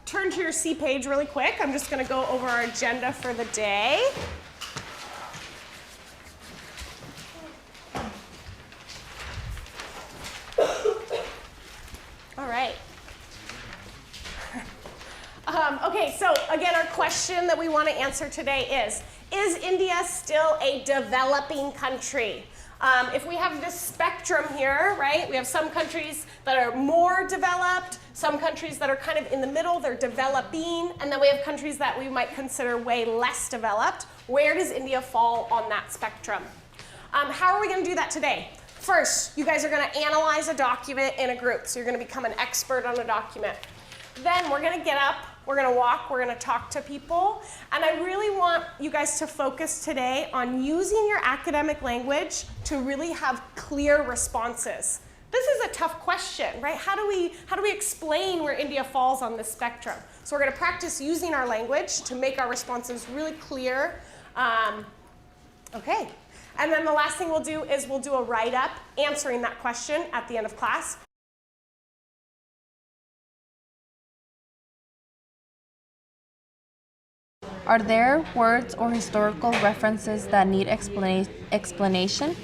turn to your C page really quick. I'm just going to go over our agenda for the day. All right. Okay, so again, our question that we want to answer today is India still a developing country? If we have this spectrum here, right, we have some countries that are more developed, some countries that are kind of in the middle, they're developing, and then we have countries that we might consider way less developed. Where does India fall on that spectrum? How are we going to do that today? First, you guys are going to analyze a document in a group, so you're going to become an expert on a document. Then we're going to get up, we're going to walk, we're going to talk to people, and I really want you guys to focus today on using your academic language to really have clear responses. This is a tough question, right? How do we explain where India falls on this spectrum? So we're going to practice using our language to make our responses really clear. Okay. And then the last thing we'll do is we'll do a write-up answering that question at the end of class. Are there words or historical references that need explanation?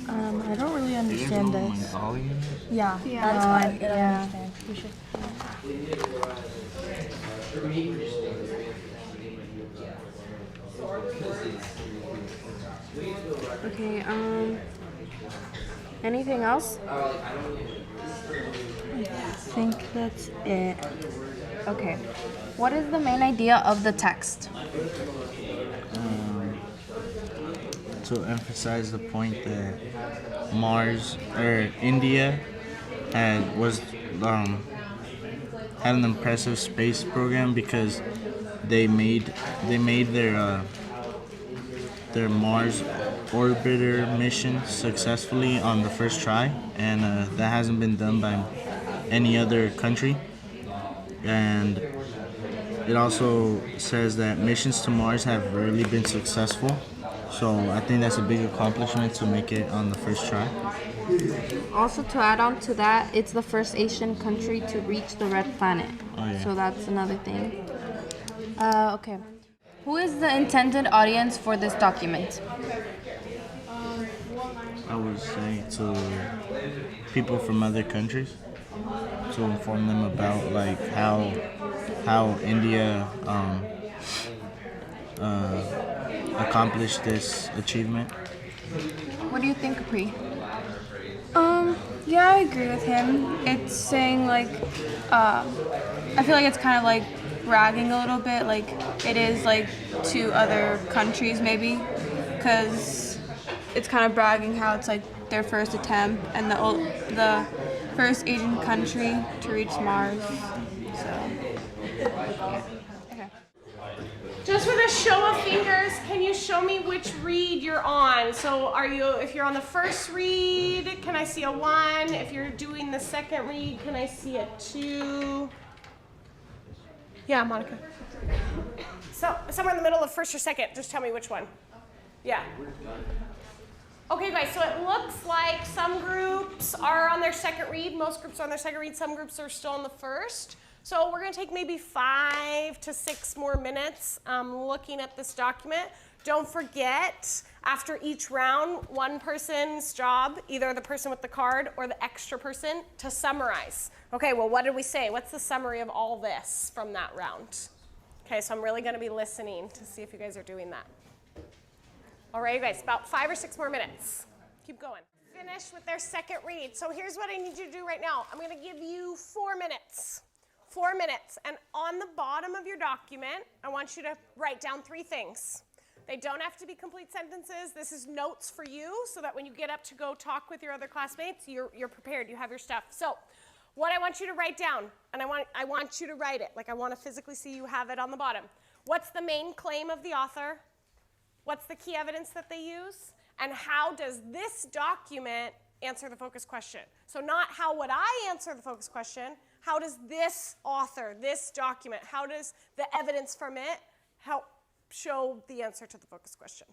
I don't really understand this. Mongolian? Yeah. That's fine. Yeah. We should. Okay, anything else? I think that's it. Okay. What is the main idea of the text? To emphasize the point that Mars or India had an impressive space program because they made their Mars orbiter mission successfully on the first try, and that hasn't been done by any other country. And it also says that missions to Mars have rarely been successful. So I think that's a big accomplishment to make it on the first try. Also, to add on to that, it's the first Asian country to reach the red planet. Oh, yeah. So that's another thing. Okay. Who is the intended audience for this document? I would say to people from other countries to inform them about like how India accomplished this achievement. What do you think, Capri? Yeah, I agree with him. It's saying like, I feel like it's kind of like bragging a little bit, like it is like to other countries maybe, because it's kind of bragging how it's like their first attempt and the first Asian country to reach Mars. So. Okay. Just with a show of fingers, can you show me which read you're on? So if you're on the first read, can I see a 1? If you're doing the second read, can I see a 2? Yeah, Monica. So somewhere in the middle of first or second, just tell me which one. Yeah. Okay, guys, so it looks like some groups are on their second read. Most groups are on their second read. Some groups are still on the first. So we're going to take maybe 5 to 6 more minutes looking at this document. Don't forget, after each round, one person's job, either the person with the card or the extra person, to summarize. Okay, well, what did we say? What's the summary of all this from that round? Okay, so I'm really going to be listening to see if you guys are doing that. All right, you guys, about 5 or 6 more minutes. Keep going. Finish with their second read. So here's what I need you to do right now. I'm going to give you 4 minutes. 4 minutes. And on the bottom of your document, I want you to write down 3 things. They don't have to be complete sentences. This is notes for you so that when you get up to go talk with your other classmates, you're prepared. You have your stuff. So what I want you to write down, and I want you to write it. Like I want to physically see you have it on the bottom. What's the main claim of the author? What's the key evidence that they use? And how does this document answer the focus question? So not how would I answer the focus question, how does this author, this document, how does the evidence from it help show the answer to the focus question?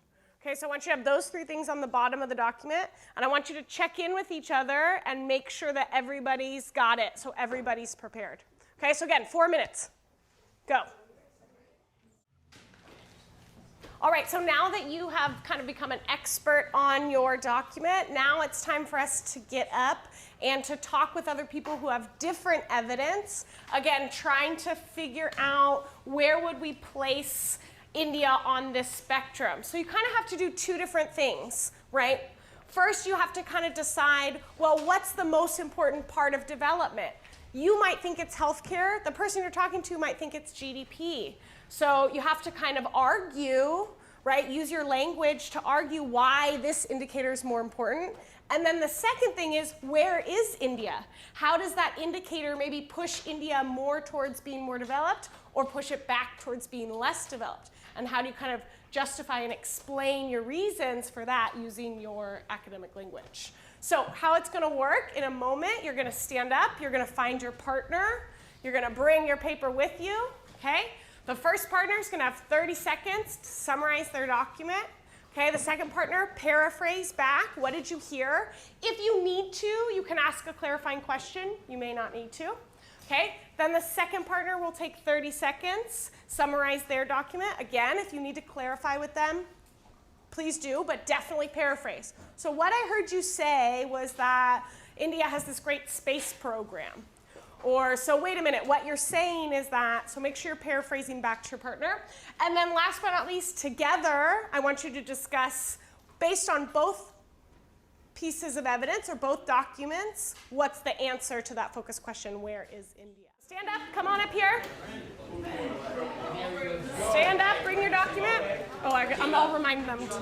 Okay, so I want you to have those 3 things on the bottom of the document, and I want you to check in with each other and make sure that everybody's got it, so everybody's prepared. Okay, so again, 4 minutes. Go. All right, so now that you have kind of become an expert on your document, now it's time for us to get up and to talk with other people who have different evidence. Again, trying to figure out where would we place India on this spectrum. So you kind of have to do 2 different things, right? First, you have to kind of decide, well, what's the most important part of development? You might think it's healthcare. The person you're talking to might think it's GDP. So you have to kind of argue, right? Use your language to argue why this indicator is more important. And then the second thing is, where is India? How does that indicator maybe push India more towards being more developed or push it back towards being less developed? And how do you kind of justify and explain your reasons for that using your academic language? So how it's going to work, in a moment, you're going to stand up, you're going to find your partner, you're going to bring your paper with you, okay? The first partner is going to have 30 seconds to summarize their document. Okay, the second partner, paraphrase back. What did you hear? If you need to, you can ask a clarifying question. You may not need to. Okay, then the second partner will take 30 seconds, summarize their document. Again, if you need to clarify with them, please do, but definitely paraphrase. So what I heard you say was that India has this great space program. Or, so wait a minute, what you're saying is that, so make sure you're paraphrasing back to your partner. And then last but not least, together, I want you to discuss, based on both pieces of evidence or both documents, what's the answer to that focus question, where is India? Stand up, come on up here. Stand up, bring your document. Oh, I'll remind them to.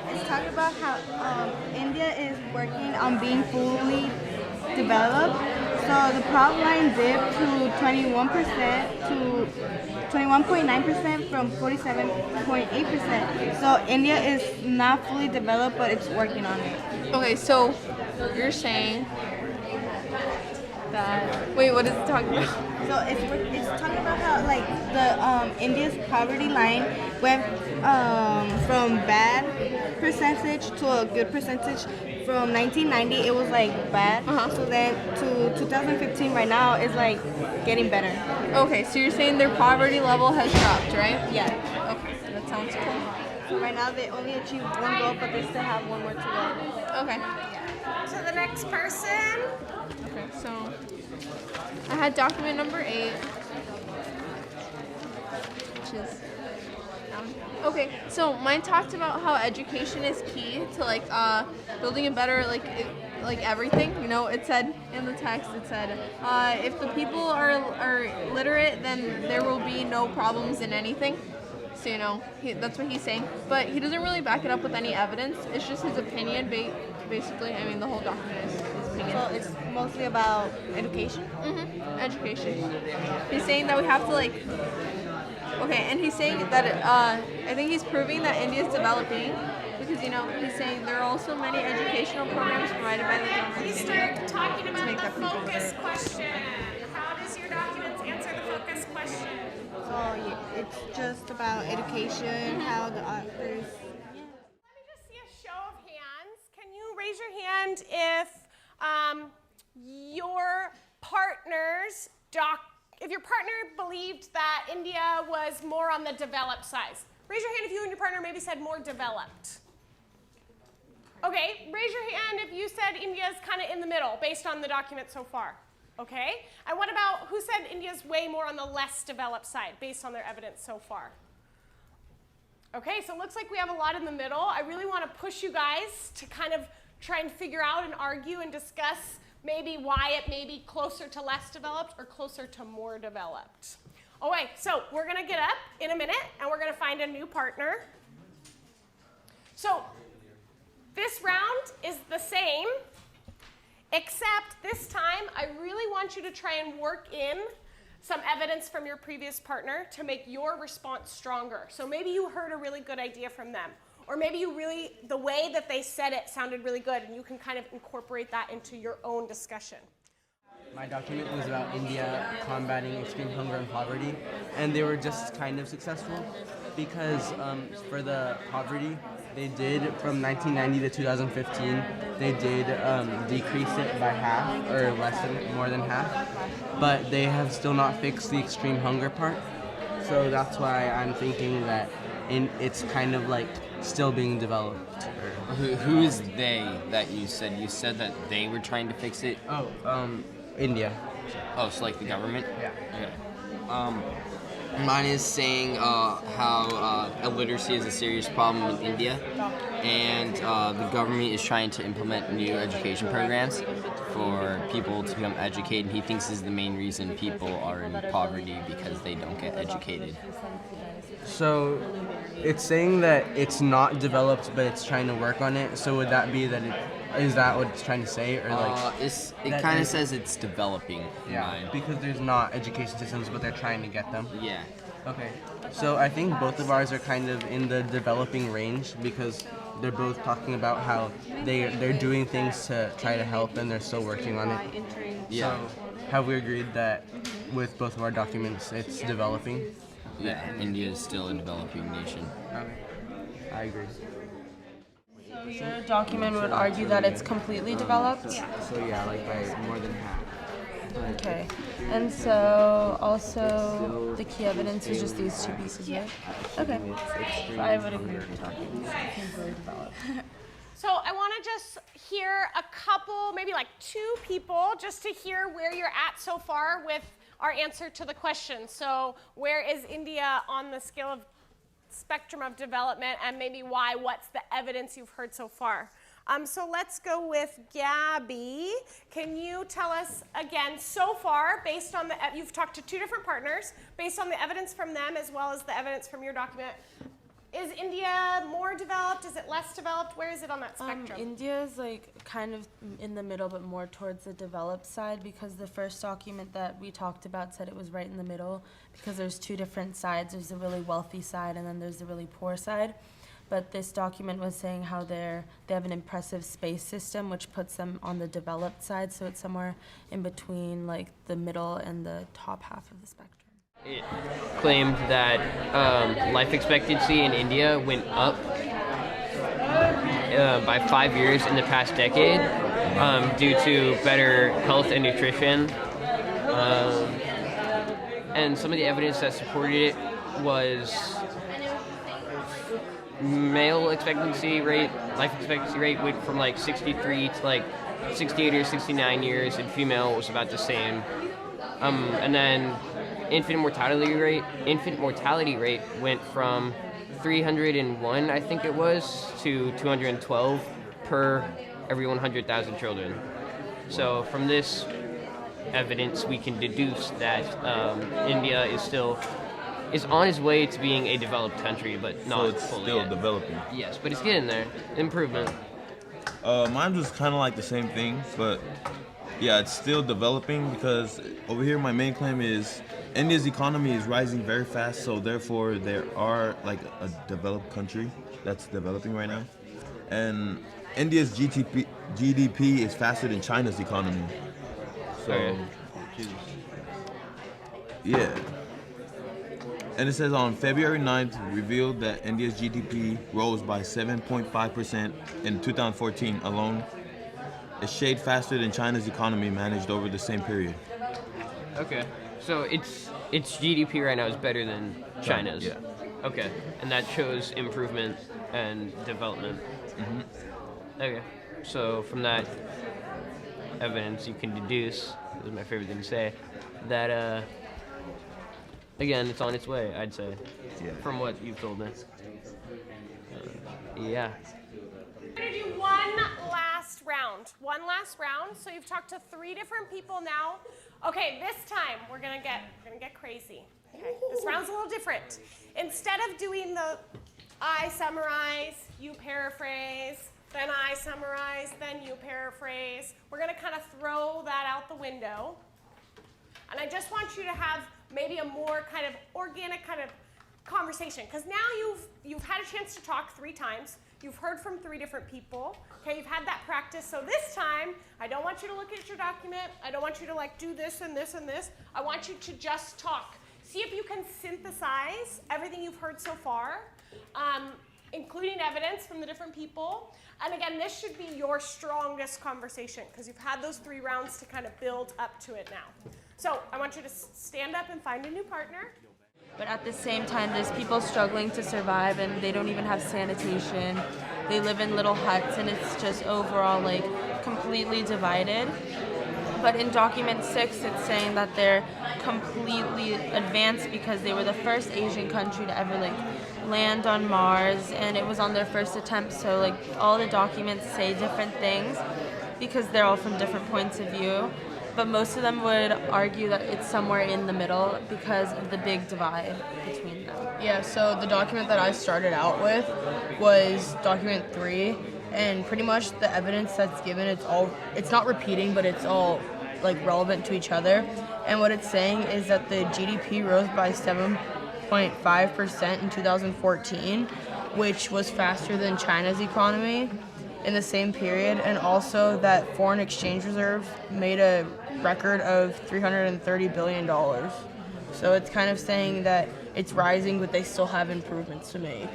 Let's talk about how India is working on being fully developed. So the prop line dipped to 21% to 21.9% from 47.8%. So India is not fully developed, but it's working on it. Okay, so you're saying that. Wait, what is it talking about? So it's talking about how like the India's poverty line went from bad percentage to a good percentage. From 1990, it was like bad. So then to 2015, right now is like getting better. Okay, so you're saying their poverty level has dropped, right? Yeah. Okay, that sounds cool. So right now they only achieved 1 goal, but they still have 1 more to go. Okay. To the next person. Okay, so I had document number 8, which is okay. So mine talked about how education is key to like building a better like everything. You know, it said in the text, it said if the people are literate, then there will be no problems in anything. So you know, that's what he's saying, but he doesn't really back it up with any evidence. It's just his opinion, basically. I mean, the whole document is his opinion. So it's mostly about education? Education. He's saying that we have to like, okay, and he's saying that, I think he's proving that India is developing because, you know, he's saying there are also many educational programs provided by the government. Please start talking about the focus question. How does your documents answer the focus question? So it's just about education, how the authors... Let me just see a show of hands. Can you raise your hand if your partner's if your partner believed that India was more on the developed side? Raise your hand if you and your partner maybe said more developed. Okay, raise your hand if you said India's kind of in the middle based on the document so far. Okay, and what about who said India's way more on the less developed side based on their evidence so far? Okay, so it looks like we have a lot in the middle. I really want to push you guys to kind of try and figure out and argue and discuss maybe why it may be closer to less developed or closer to more developed. All right, so we're going to get up in a minute and we're going to find a new partner. So this round is the same, except this time I really want you to try and work in some evidence from your previous partner to make your response stronger. So maybe you heard a really good idea from them. Or maybe the way that they said it sounded really good, and you can kind of incorporate that into your own discussion. My document was about India combating extreme hunger and poverty, and they were just kind of successful because for the poverty, they did from 1990 to 2015, they did decrease it by half or more than half, but they have still not fixed the extreme hunger part. So that's why I'm thinking that it's kind of like still being developed. Who is they that you said? You said that they were trying to fix it? India. Oh, so like the government? Yeah. Okay. Mine is saying how illiteracy is a serious problem in India, and the government is trying to implement new education programs for people to become educated. And he thinks this is the main reason people are in poverty because they don't get educated. So it's saying that it's not developed, but it's trying to work on it. So would that be that is that what it's trying to say, or like? It kind of says it's developing. Because there's not education systems, but they're trying to get them. Yeah. Okay. So I think both of ours are kind of in the developing range because they're both talking about how they're doing things to try to help and they're still working on it. Yeah. So have we agreed that with both of our documents, it's developing? Yeah. India is still a developing nation. Okay. I agree. So your document would argue that it's completely developed? So yeah, like by more than half. Okay. And so also the key evidence is just these two pieces, right? Okay. So I would agree with your document. Completely developed. So I want to just hear a couple, maybe like two people, just to hear where you're at so far with our answer to the question. So where is India on the scale of spectrum of development, and maybe why? What's the evidence you've heard so far? So let's go with Gabby. Can you tell us again, so far, based on you've talked to two different partners, based on the evidence from them as well as the evidence from your document, is India more developed? Is it less developed? Where is it on that spectrum? India is like kind of in the middle, but more towards the developed side, because the first document that we talked about said it was right in the middle, because there's two different sides. There's the really wealthy side and then there's the really poor side. But this document was saying how they have an impressive space system, which puts them on the developed side, so it's somewhere in between like the middle and the top half of the spectrum. It claimed that life expectancy in India went up by 5 years in the past decade due to better health and nutrition. And some of the evidence that supported it was male life expectancy rate went from like 63 to like 68 or 69 years, and female was about the same. And then infant mortality rate went from 301, I think it was, to 212 per every 100,000 children. So from this evidence, we can deduce that India is on its way to being a developed country, but not so it's fully still yet. developing. Yes, but it's getting there. Improvement. Mine was kind of like the same thing, but yeah, it's still developing because over here my main claim is India's economy is rising very fast, so therefore there are like a developed country that's developing right now, and India's GDP is faster than China's economy. So yeah. And it says on February 9th, revealed that India's GDP rose by 7.5% in 2014 alone, a shade faster than China's economy managed over the same period. Okay, so its GDP right now is better than China's. Yeah. Okay, and that shows improvement and development. Mm-hmm. Okay, so from that evidence, you can deduce, this is my favorite thing to say, that again, it's on its way, I'd say, from what you've told me. Yeah. We're gonna do one last round. So you've talked to 3 different people now. Okay, this time we're gonna get crazy. Okay, this round's a little different. Instead of doing the I summarize, you paraphrase, then I summarize, then you paraphrase, we're gonna kind of throw that out the window. And I just want you to have maybe a more kind of organic kind of conversation, because now you've had a chance to talk 3 times. You've heard from 3 different people. Okay, you've had that practice. So this time, I don't want you to look at your document. I don't want you to like do this and this and this. I want you to just talk. see if you can synthesize everything you've heard so far, including evidence from the different people. And again, this should be your strongest conversation because you've had those 3 rounds to kind of build up to it now. So I want you to stand up and find a new partner. But at the same time, there's people struggling to survive and they don't even have sanitation. They live in little huts and it's just overall like completely divided. But in document 6, it's saying that they're completely advanced because they were the first Asian country to ever like land on Mars, and it was on their first attempt. So like all the documents say different things because they're all from different points of view. But most of them would argue that it's somewhere in the middle because of the big divide between them. Yeah, so the document that I started out with was document 3, and pretty much the evidence that's given, it's not repeating, but it's all like relevant to each other. And what it's saying is that the GDP rose by 7.5% in 2014, which was faster than China's economy in the same period, and also that foreign exchange reserves made a record of $330 billion. So it's kind of saying that it's rising, but they still have improvements to make.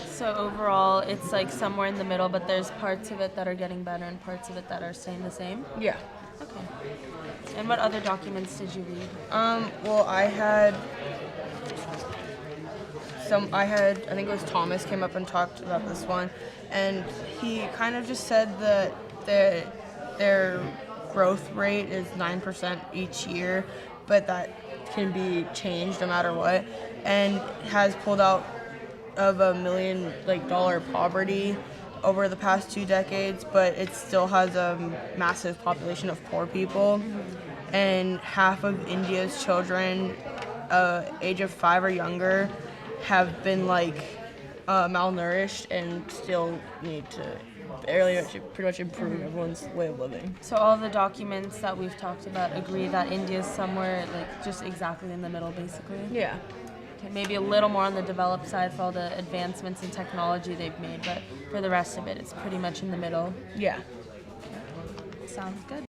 So overall, it's like somewhere in the middle, but there's parts of it that are getting better and parts of it that are staying the same? Yeah. Okay. And what other documents did you read? Well, I think it was Thomas came up and talked about this one, and he kind of just said that their growth rate is 9% each year, but that can be changed no matter what, and has pulled out of $1 million poverty over the past 2 decades, but it still has a massive population of poor people, and half of India's children age of 5 or younger have been malnourished and still need to pretty much improve everyone's way of living. So all the documents that we've talked about agree that India's somewhere just exactly in the middle, basically? Yeah. Okay, maybe a little more on the developed side for all the advancements in technology they've made, but for the rest of it, it's pretty much in the middle. Yeah. Sounds good.